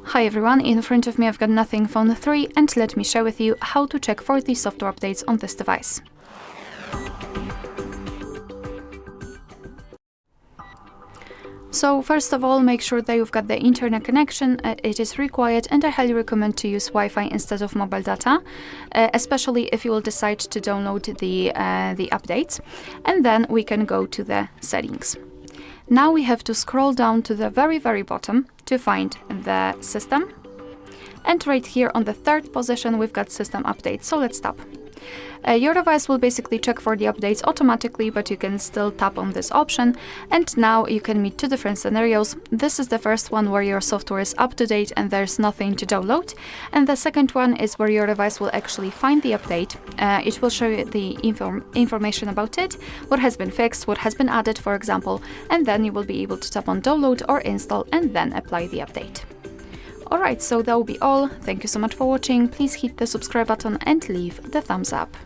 Hi everyone, in front of me I've got Nothing Phone 3 and let me share with you how to check for the software updates on this device. So first of all, make sure that you've got the internet connection. It is required, and I highly recommend to use Wi-Fi instead of mobile data, especially if you will decide to download the updates. And then we can go to the settings. Now we have to scroll down to the very bottom to find the system. And right here on the third position, we've got system updates. So let's tap. Your device will basically check for the updates automatically, but you can still tap on this option. And now you can meet two different scenarios. This is the first one where your software is up to date and there's nothing to download. And the second one is where your device will actually find the update. It will show you the information about it, what has been fixed, what has been added, for example, and then you will be able to tap on download or install and then apply the update. Alright, so that will be all. Thank you so much for watching. Please hit the subscribe button and leave the thumbs up.